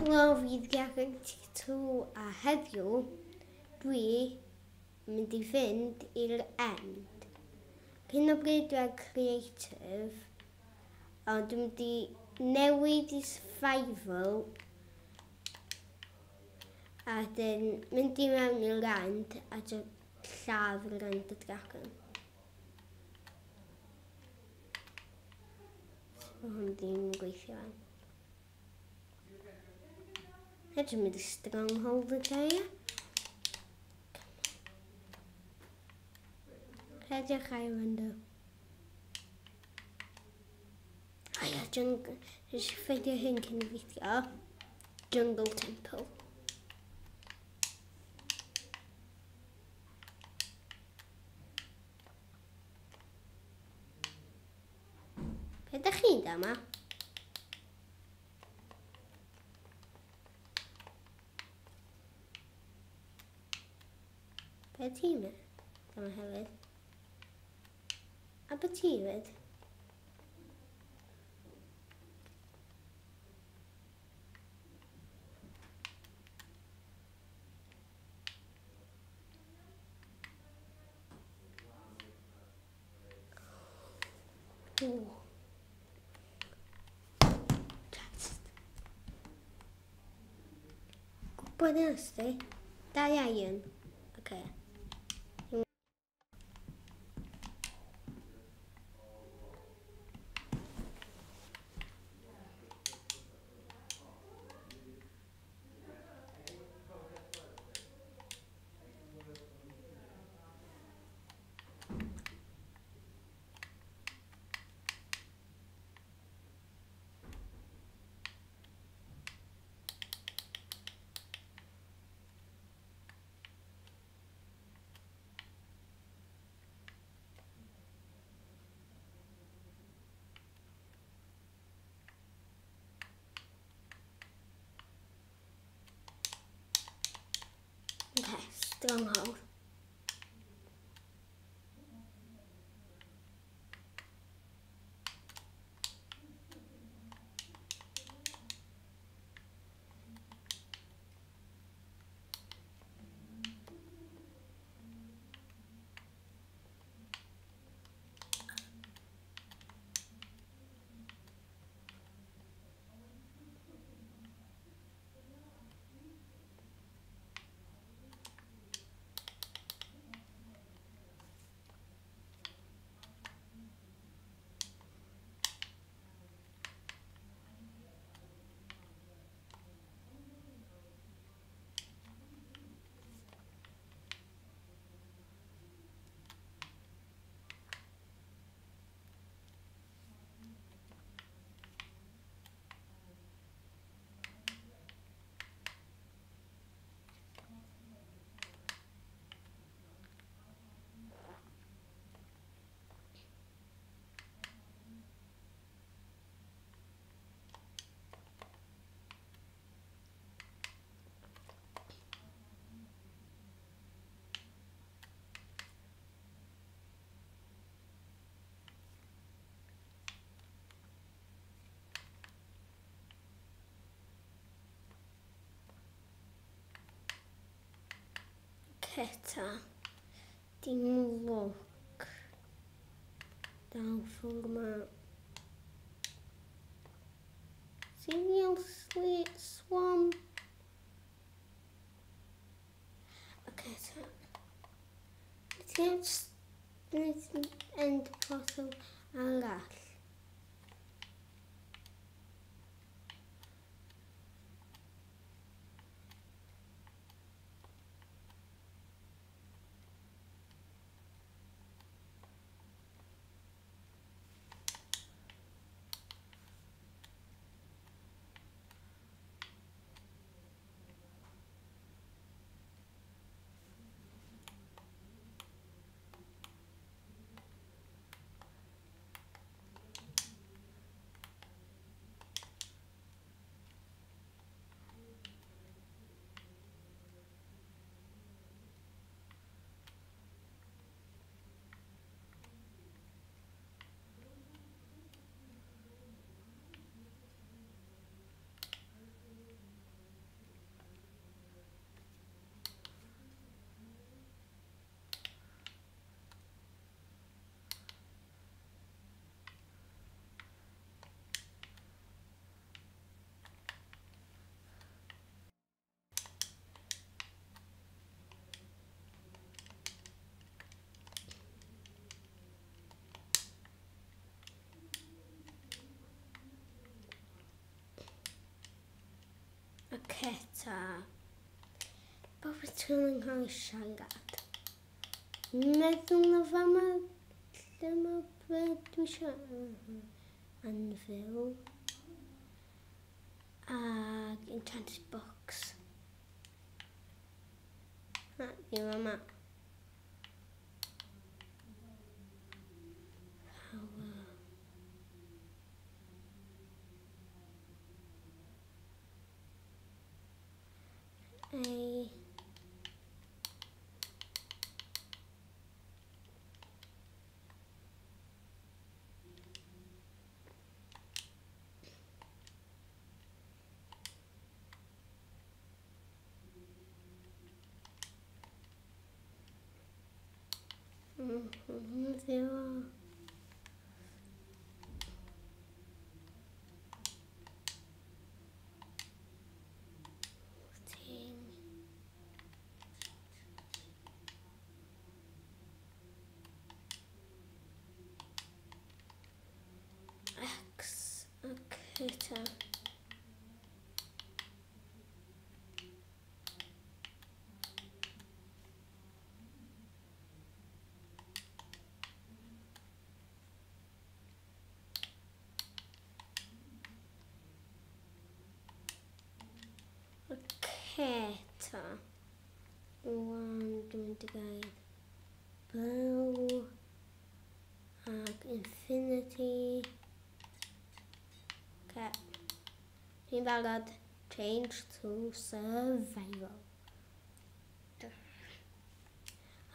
Helo, fi Geraint T2 a heddiw dwi mynd i fynd i'r end. Hyn o bryd dwi'n creative, ond dwi'n mynd i newid i survival a dyn mynd i mewn i'r end a lladd yr end y dragon. So hwn ddim yn gweithio fan. Hedyn mynd i stronghold y gair. Hedych Islander. Aia, jungle. Nes i ffeindio hyn cyn i fideo. Jungle Temple. Be ydych chi'n da yma? Be ti'n mynd? Dyma hefyd. A be ti fyd? Gwybod ys di? Da iawn. Okay. Okay, stronghold. Eta. Dim lwc. Down yma. Seriously, swamp. Okay, so let's end portal arall. Ok, ta. Bobl ti'n cael ei siarad. Meddwl na fama lle mae be dwi eisiau anfyl. Ag enchanted box. Di fama. Ei. Zero. X. Okay, ta. Okay, ta. Wan, dwi'n mynd I gael bow ag infinity. Okay. Dwi'n barod change to survival.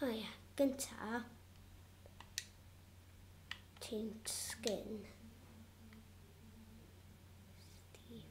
O ia, gynta. Change skin. Steve.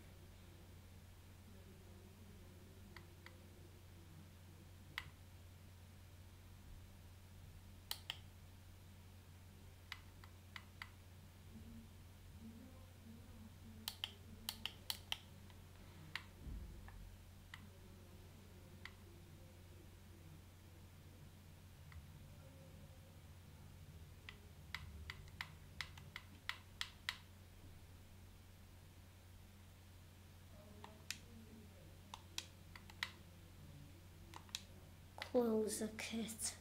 Close a kit.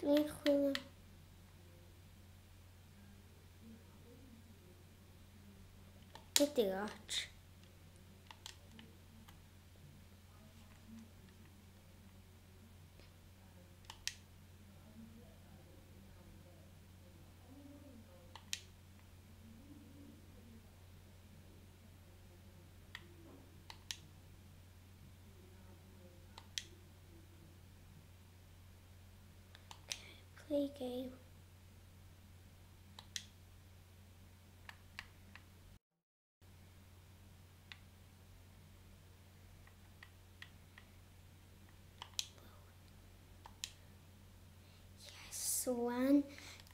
Dwi'n chwilio. Dydy lot. Play game. Yes, wan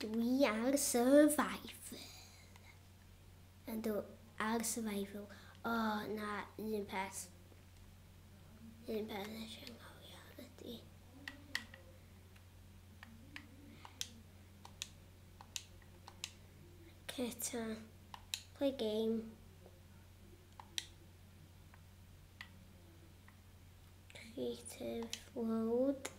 dwi ar survival. Ydw, ar survival. O, na, un peth. Un peth eisiau anghofio ydy. Okay, ta. Play game. Creative load.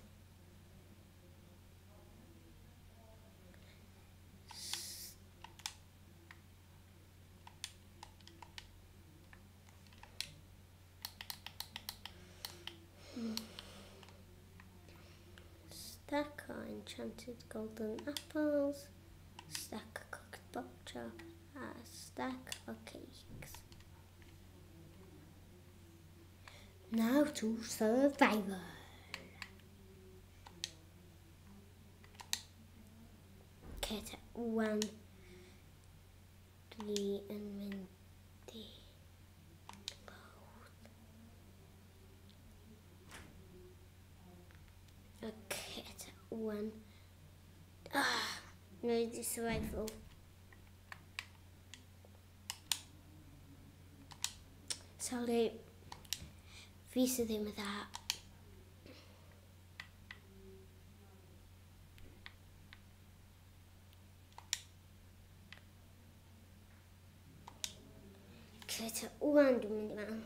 Stack of enchanted golden apples. Stack of cooked pork chop. A stack of cakes. Now to survival. Okay, one, three, and minty. Okay, one. No, survival. Sorry. visa ddim y dda. Cyta, wwan dwi'n mynd i mewn.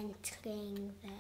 Entering the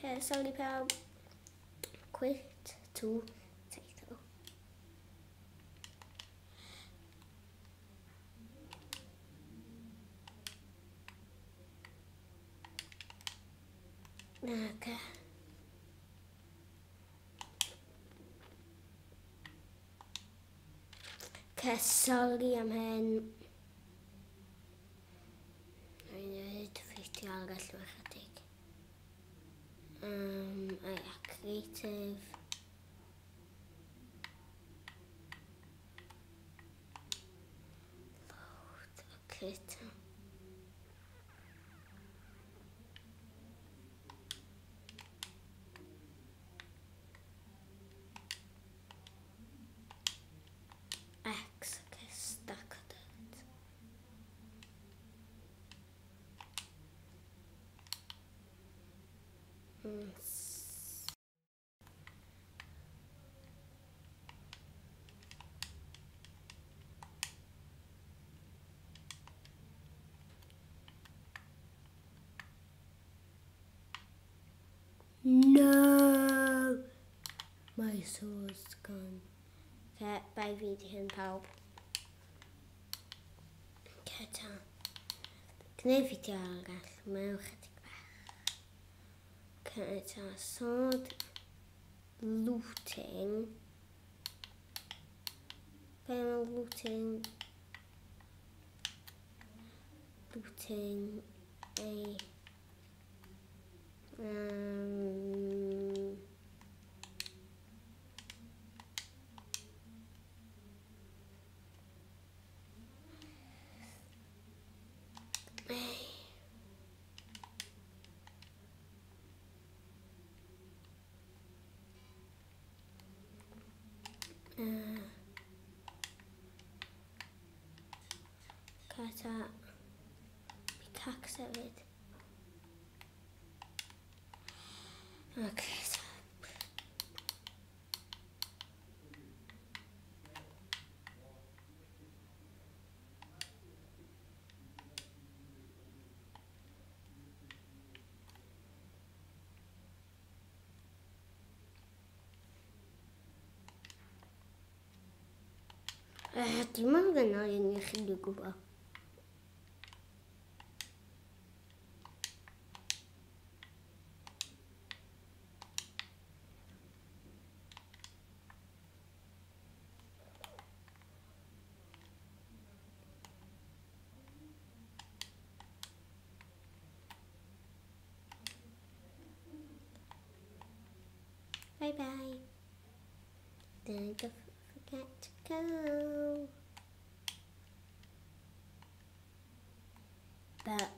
okay, sorry pawb. Quit to title. Okay. Okay, sorry am hyn. Rwy'n neud ffeithio arall o'r chydig. Creative. Load, okay. X, okay, stuck at it. No! My sword's gone. Okay, bye fi di hyn pawb. Okay, ta. Gwneud fideo arall, mewn chydig bach. Okay, ta. Sword. Looting. Be mae looting? Looting a... Cata pickaxe hefyd. Okay, so. Dwi'n meddwl yna un i chi dwi'n gwybod. Bye bye. Don't forget to go. But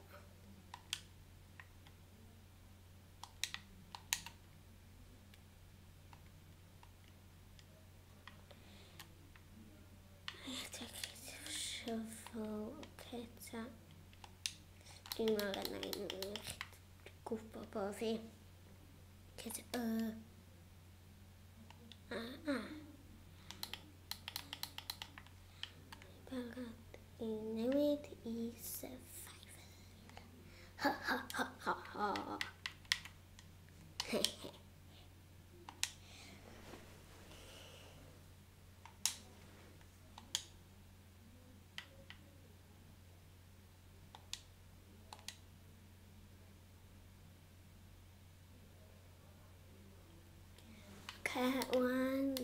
I have to shovel. Okay, so dwi'n meddwl yna un i'ch gwybod bod fi. Barod I newid I survival. Ha ha ha ha ha. Okay, one.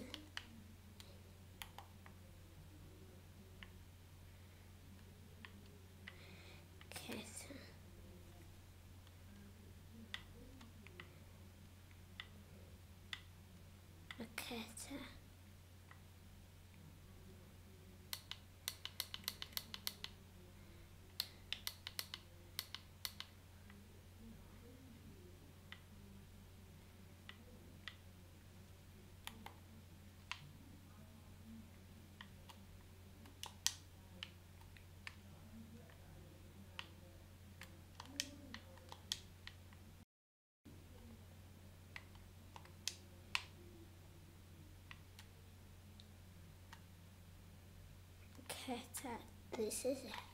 This is it.